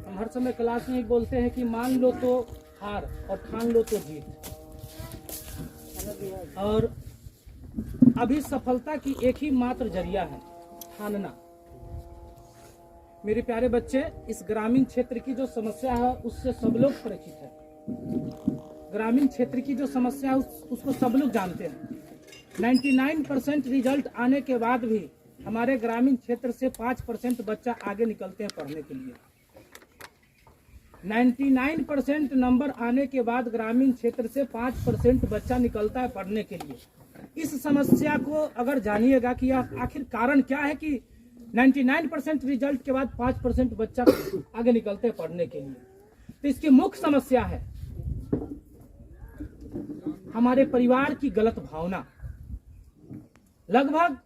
हम हर समय क्लास में बोलते हैं कि मान लो तो हार और ठान लो तो जीत। और अभी सफलता की एक ही मात्र जरिया है, ठानना। मेरे प्यारे बच्चे, इस ग्रामीण क्षेत्र की जो समस्या है उससे सब लोग परिचित है। ग्रामीण क्षेत्र की जो समस्या है उसको सब लोग जानते हैं। 99% रिजल्ट आने के बाद भी हमारे ग्रामीण क्षेत्र से 5% बच्चा आगे निकलते हैं पढ़ने के लिए। 99% नंबर आने के बाद ग्रामीण क्षेत्र से 5% बच्चा निकलता है पढ़ने के लिए। इस समस्या को अगर जानिएगा कि आखिर कारण क्या है कि 99% रिजल्ट के बाद 5% बच्चा आगे निकलते हैं पढ़ने के लिए, तो इसकी मुख्य समस्या है हमारे परिवार की गलत भावना। लगभग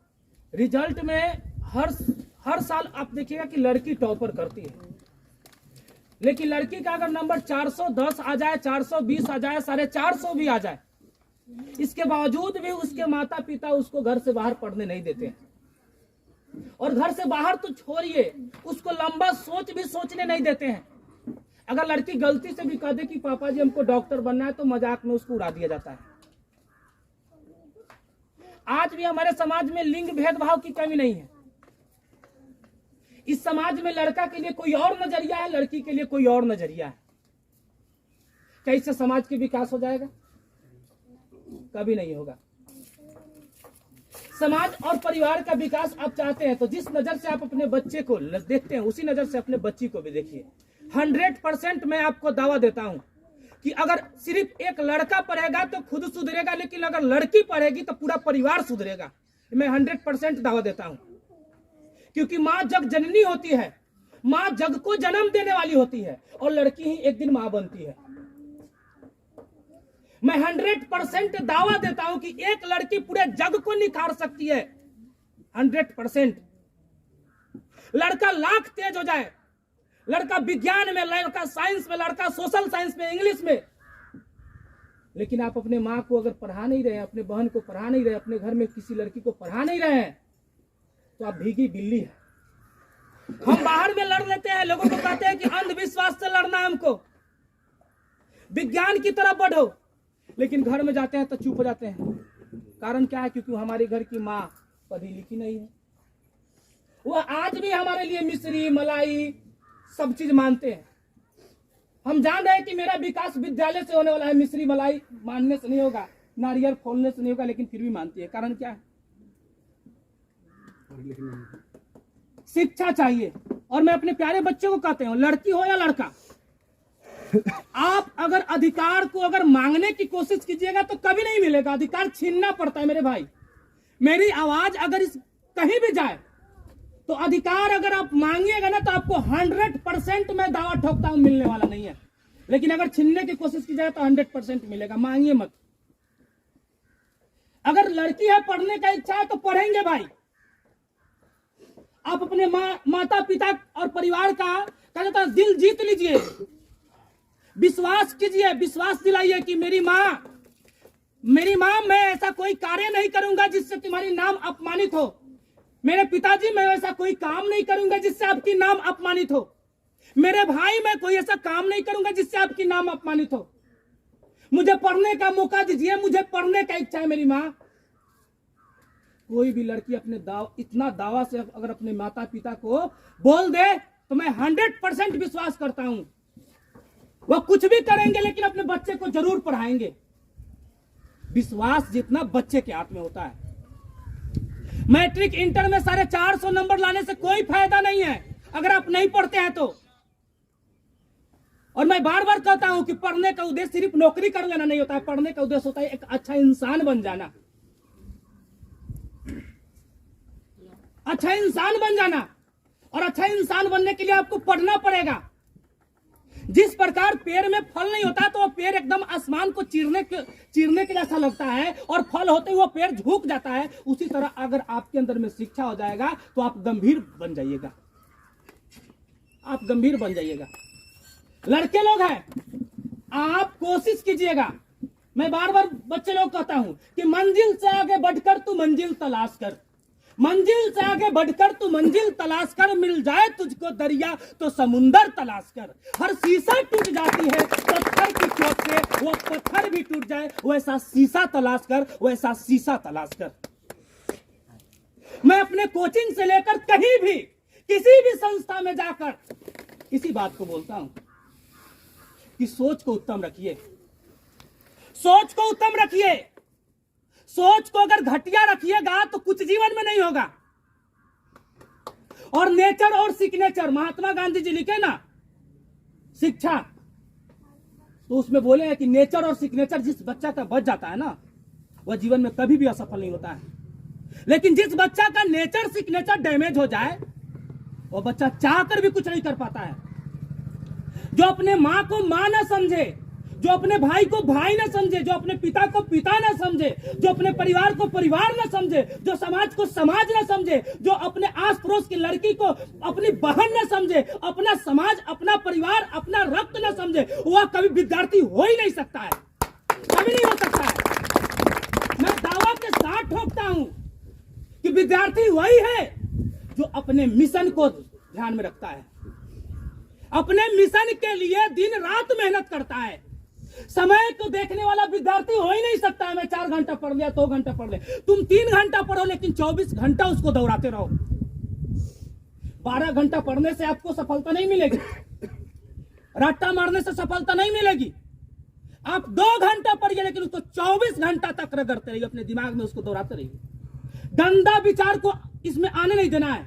रिजल्ट में हर साल आप देखिएगा कि लड़की टॉपर करती है, लेकिन लड़की का अगर नंबर 410 आ जाए, 420 आ जाए, 450 भी आ जाए, इसके बावजूद भी उसके माता पिता उसको घर से बाहर पढ़ने नहीं देते हैं। और घर से बाहर तो छोड़िए, उसको लंबा सोच भी सोचने नहीं देते हैं। अगर लड़की गलती से भी कह दे कि पापा जी हमको डॉक्टर बनना है, तो मजाक में उसको उड़ा दिया जाता है। आज भी हमारे समाज में लिंग भेदभाव की कमी नहीं है। इस समाज में लड़का के लिए कोई और नजरिया है, लड़की के लिए कोई और नजरिया है। क्या इससे समाज के विकास हो जाएगा? कभी नहीं होगा। समाज और परिवार का विकास आप चाहते हैं तो जिस नजर से आप अपने बच्चे को देखते हैं उसी नजर से अपने बच्ची को भी देखिए। 100% मैं आपको दावा देता हूं कि अगर सिर्फ एक लड़का पढ़ेगा तो खुद सुधरेगा, लेकिन अगर लड़की पढ़ेगी तो पूरा परिवार सुधरेगा। मैं 100% दावा देता हूं, क्योंकि माँ जग जननी होती है, माँ जग को जन्म देने वाली होती है, और लड़की ही एक दिन माँ बनती है। मैं 100% दावा देता हूं कि एक लड़की पूरे जग को निखार सकती है। 100%। लड़का लाख तेज हो जाए, लड़का विज्ञान में, लड़का साइंस में, लड़का सोशल साइंस में, इंग्लिश में, लेकिन आप अपने माँ को अगर पढ़ा नहीं रहे, अपने बहन को पढ़ा नहीं रहे, अपने घर में किसी लड़की को पढ़ा नहीं रहे हैं, तो आप भीगी बिल्ली है। हम बाहर में लड़ लेते हैं, लोगों को कहते हैं कि अंधविश्वास से लड़ना है हमको, विज्ञान की तरफ बढ़ो, लेकिन घर में जाते हैं तो चुप हो जाते हैं। कारण क्या है? क्योंकि हमारे घर की माँ पढ़ी लिखी नहीं है। वो आज भी हमारे लिए मिश्री मलाई सब चीज मानते हैं। हम जान रहे हैं कि मेरा विकास विद्यालय से होने वाला है, मिश्री मलाई मानने से नहीं होगा, नारियल फोड़ने से नहीं होगा, लेकिन फिर भी मानती है। कारण क्या है? शिक्षा चाहिए। और मैं अपने प्यारे बच्चे को कहते हूँ, लड़की हो या लड़का, आप अगर अधिकार को अगर मांगने की कोशिश कीजिएगा तो कभी नहीं मिलेगा। अधिकार छीनना पड़ता है मेरे भाई। मेरी आवाज अगर इस कहीं भी जाए तो अधिकार अगर आप मांगिएगा ना, तो आपको 100% मैं दावा ठोकता हूं मिलने वाला नहीं है। लेकिन अगर छीनने की कोशिश की जाए तो 100% मिलेगा। मांगिए मत। अगर लड़की है, पढ़ने का इच्छा है तो पढ़ेंगे भाई। आप अपने माता पिता और परिवार का दिल जीत लीजिए, विश्वास कीजिए, विश्वास दिलाइए कि मेरी माँ, मैं ऐसा कोई कार्य नहीं करूंगा जिससे तुम्हारी नाम अपमानित हो। मेरे पिताजी, मैं ऐसा कोई काम नहीं करूंगा जिससे आपकी नाम अपमानित हो। मेरे भाई, मैं कोई ऐसा काम नहीं करूंगा जिससे आपकी नाम अपमानित हो। मुझे पढ़ने का मौका दीजिए, मुझे पढ़ने का इच्छा है मेरी माँ। कोई भी लड़की अपने इतना दावा से अगर अपने माता पिता को बोल दे तो मैं 100% विश्वास करता हूं वह कुछ भी करेंगे, लेकिन अपने बच्चे को जरूर पढ़ाएंगे। विश्वास जितना बच्चे के हाथ में होता है। मैट्रिक इंटर में 450 नंबर लाने से कोई फायदा नहीं है अगर आप नहीं पढ़ते हैं तो। और मैं बार बार कहता हूं कि पढ़ने का उद्देश्य सिर्फ नौकरी कर लेना नहीं होता है। पढ़ने का उद्देश्य होता है एक अच्छा इंसान बन जाना, अच्छा इंसान बन जाना। और अच्छा इंसान बनने के लिए आपको पढ़ना पड़ेगा। जिस प्रकार पेड़ में फल नहीं होता तो वो पेड़ एकदम आसमान को चीरने के जैसा लगता है, और फल होते हुए वो पेड़ झुक जाता है, उसी तरह अगर आपके अंदर में शिक्षा हो जाएगा तो आप गंभीर बन जाइएगा। आप गंभीर बन जाइएगा। लड़के लोग हैं, आप कोशिश कीजिएगा। मैं बार बार बच्चे लोग कहता हूं कि मंजिल से आगे बढ़कर तू मंजिल तलाश कर। मंजिल से आगे बढ़कर तू मंजिल तलाश कर, मिल जाए तुझको दरिया तो समुंदर तलाश कर। हर शीशा टूट जाती है पत्थर की चोट से, वो पत्थर भी टूट जाए वैसा शीशा तलाश कर, वैसा शीशा तलाश कर। मैं अपने कोचिंग से लेकर कहीं भी किसी भी संस्था में जाकर इसी बात को बोलता हूं कि सोच को उत्तम रखिए, सोच को उत्तम रखिए। सोच को अगर घटिया रखिएगा तो कुछ जीवन में नहीं होगा। और नेचर और सिग्नेचर, महात्मा गांधी जी लिखे ना शिक्षा, तो उसमें बोले हैं कि नेचर और सिग्नेचर जिस बच्चा का बच जाता है ना, वह जीवन में कभी भी असफल नहीं होता है। लेकिन जिस बच्चा का नेचर सिग्नेचर डैमेज हो जाए, वो बच्चा चाहकर भी कुछ नहीं कर पाता है। जो अपने मां को मां ना समझे, जो अपने भाई को भाई ना समझे, जो अपने पिता को पिता ना समझे, जो अपने परिवार को परिवार ना समझे, जो समाज को समाज ना समझे, जो अपने आस पड़ोस की लड़की को अपनी बहन ना समझे, अपना समाज, अपना परिवार, अपना रक्त ना समझे, वह कभी विद्यार्थी हो ही नहीं सकता है, कभी नहीं हो सकता है। मैं दावा के साथ ठोकता हूं कि विद्यार्थी वही है जो अपने मिशन को ध्यान में रखता है, अपने मिशन के लिए दिन रात मेहनत करता है। समय को देखने वाला विद्यार्थी हो ही नहीं सकता है। मैं 4 घंटा पढ़ लिया, 2 घंटा पढ़ ले, तुम 3 घंटा पढ़ो लेकिन 24 घंटा उसको दौड़ाते रहो। 12 घंटा पढ़ने से आपको सफलता नहीं मिलेगी, रट्टा मारने से सफलता नहीं मिलेगी। आप 2 घंटा पढ़िए लेकिन उसको 24 घंटा तक रगड़ते रहिए, अपने दिमाग में उसको दौड़ाते रहिए। गंदा विचार को इसमें आने नहीं देना है।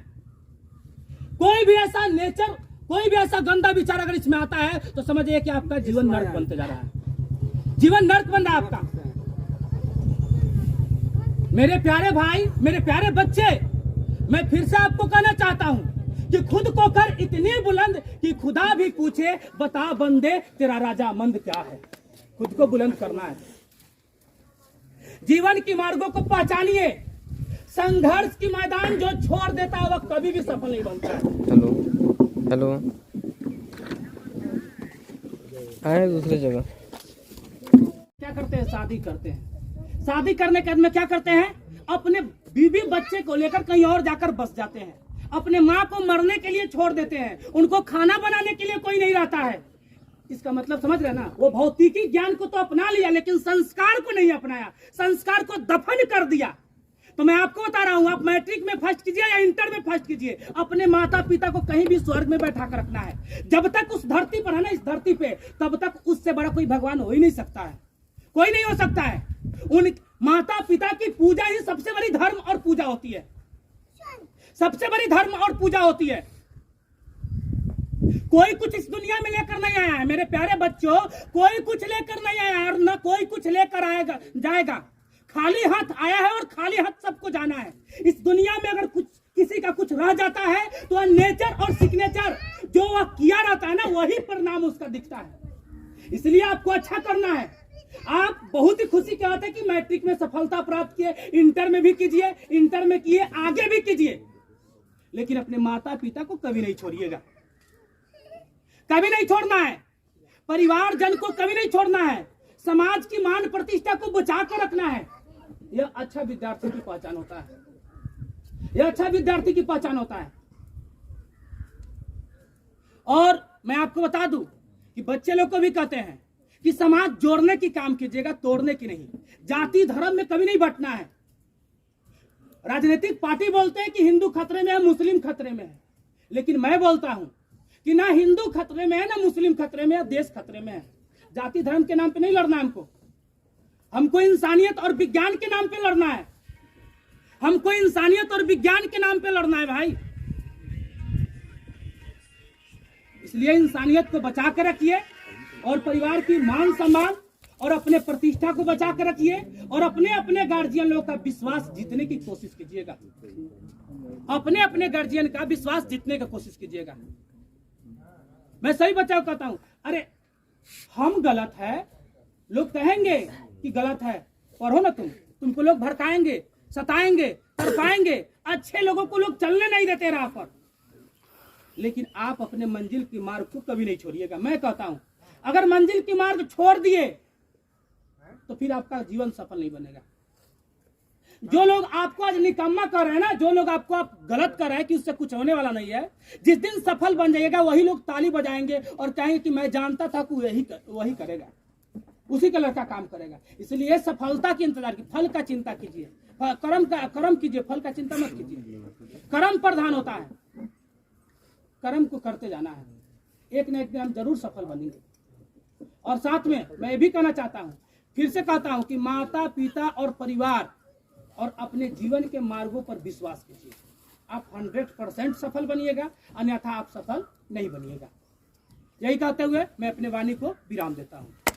कोई भी ऐसा नेचर, कोई भी ऐसा गंदा विचार अगर इसमें आता है तो समझिए कि आपका जीवन नर्क बनते जा रहा है, जीवन नर्क बन रहा है आपका। मेरे प्यारे भाई, मेरे प्यारे बच्चे, मैं फिर से आपको कहना चाहता हूं कि खुद को कर इतनी बुलंद कि खुदा भी पूछे बता बंदे तेरा राजा मंद क्या है। खुद को बुलंद करना है, जीवन की मार्गों को पहचानिए। संघर्ष की मैदान जो छोड़ देता है वह कभी भी सफल नहीं बनता है। हेलो आए दूसरी जगह क्या करते हैं, शादी करते हैं। शादी करने के बाद में क्या करते हैं, अपने बीवी बच्चे को लेकर कहीं और जाकर बस जाते हैं, अपने माँ को मरने के लिए छोड़ देते हैं, उनको खाना बनाने के लिए कोई नहीं रहता है। इसका मतलब समझ रहे ना, वो भौतिकी ज्ञान को तो अपना लिया लेकिन संस्कार को नहीं अपनाया, संस्कार को दफन कर दिया। तो मैं आपको बता रहा हूं, आप मैट्रिक में फर्स्ट कीजिए या इंटर में फर्स्ट कीजिए, अपने माता पिता को कहीं भी स्वर्ग में बैठा कर रखना है। जब तक उस धरती पर है ना, इस धरती पे, तब तक उससे बड़ा कोई भगवान हो ही नहीं सकता है, कोई नहीं हो सकता है। उन माता पिता की पूजा ही सबसे बड़ी धर्म और पूजा होती है, सबसे बड़ी धर्म और पूजा होती है। कोई कुछ इस दुनिया में लेकर नहीं आया है मेरे प्यारे बच्चों, कोई कुछ लेकर नहीं आया है और न कोई कुछ लेकर आएगा जाएगा। खाली हाथ आया है और खाली हाथ सबको जाना है। इस दुनिया में अगर कुछ किसी का कुछ रह जाता है तो नेचर और सिग्नेचर जो वह किया रहता है ना, वही परिणाम उसका दिखता है। इसलिए आपको अच्छा करना है। आप बहुत ही खुशी की बात है कि मैट्रिक में सफलता प्राप्त किए, इंटर में भी कीजिए, इंटर में किए, आगे भी कीजिए, लेकिन अपने माता पिता को कभी नहीं छोड़िएगा, कभी नहीं छोड़ना है। परिवार जन को कभी नहीं छोड़ना है। समाज की मान प्रतिष्ठा को बचा कर रखना है। यह अच्छा विद्यार्थी की पहचान होता है, यह अच्छा विद्यार्थी की पहचान होता है। और मैं आपको बता दूं कि बच्चे लोग को भी कहते हैं कि समाज जोड़ने की काम कीजिएगा, तोड़ने की नहीं। जाति धर्म में कभी नहीं बंटना है। राजनीतिक पार्टी बोलते हैं कि हिंदू खतरे में है, मुस्लिम खतरे में है, लेकिन मैं बोलता हूं कि ना हिंदू खतरे में है, ना मुस्लिम खतरे में है, देश खतरे में है। जाति धर्म के नाम पे नहीं लड़ना है हमको इंसानियत और विज्ञान के नाम पे लड़ना है। हमको इंसानियत और विज्ञान के नाम पे लड़ना है भाई। इसलिए इंसानियत को बचा कर रखिए और परिवार की मान सम्मान और अपने प्रतिष्ठा को बचा कर रखिए और अपने अपने गार्जियन लोगों का विश्वास जीतने की कोशिश कीजिएगा। अपने अपने गार्जियन का विश्वास जीतने की कोशिश कीजिएगा। मैं सही बच्चा कहता हूं, अरे हम गलत है, लोग कहेंगे कि गलत है, पढ़ो ना तुमको लोग भड़काएंगे, सताएंगे, तड़पाएंगे, अच्छे लोगों को लोग चलने नहीं देते राह पर, लेकिन आप अपने मंजिल की मार्ग को कभी नहीं छोड़िएगा। मैं कहता हूं अगर मंजिल की मार्ग छोड़ दिए तो फिर आपका जीवन सफल नहीं बनेगा। जो लोग आपको आज निकम्मा कर रहे हैं ना, जो लोग आपको आप गलत कर रहे हैं कि उससे कुछ होने वाला नहीं है, जिस दिन सफल बन जाइएगा वही लोग ताली बजाएंगे और कहेंगे कि मैं जानता था कि वही करेगा, उसी का लड़का काम करेगा। इसलिए सफलता की इंतजार की, फल का चिंता कीजिए, कर्म कीजिए, फल का चिंता मत कीजिए। कर्म प्रधान होता है, कर्म को करते जाना है, एक न एक दिन हम जरूर सफल बनेंगे। और साथ में मैं ये भी कहना चाहता हूं, फिर से कहता हूं कि माता पिता और परिवार और अपने जीवन के मार्गों पर विश्वास कीजिए, आप 100% सफल बनिएगा, अन्यथा आप सफल नहीं बनिएगा। यही कहते हुए मैं अपने वाणी को विराम देता हूं।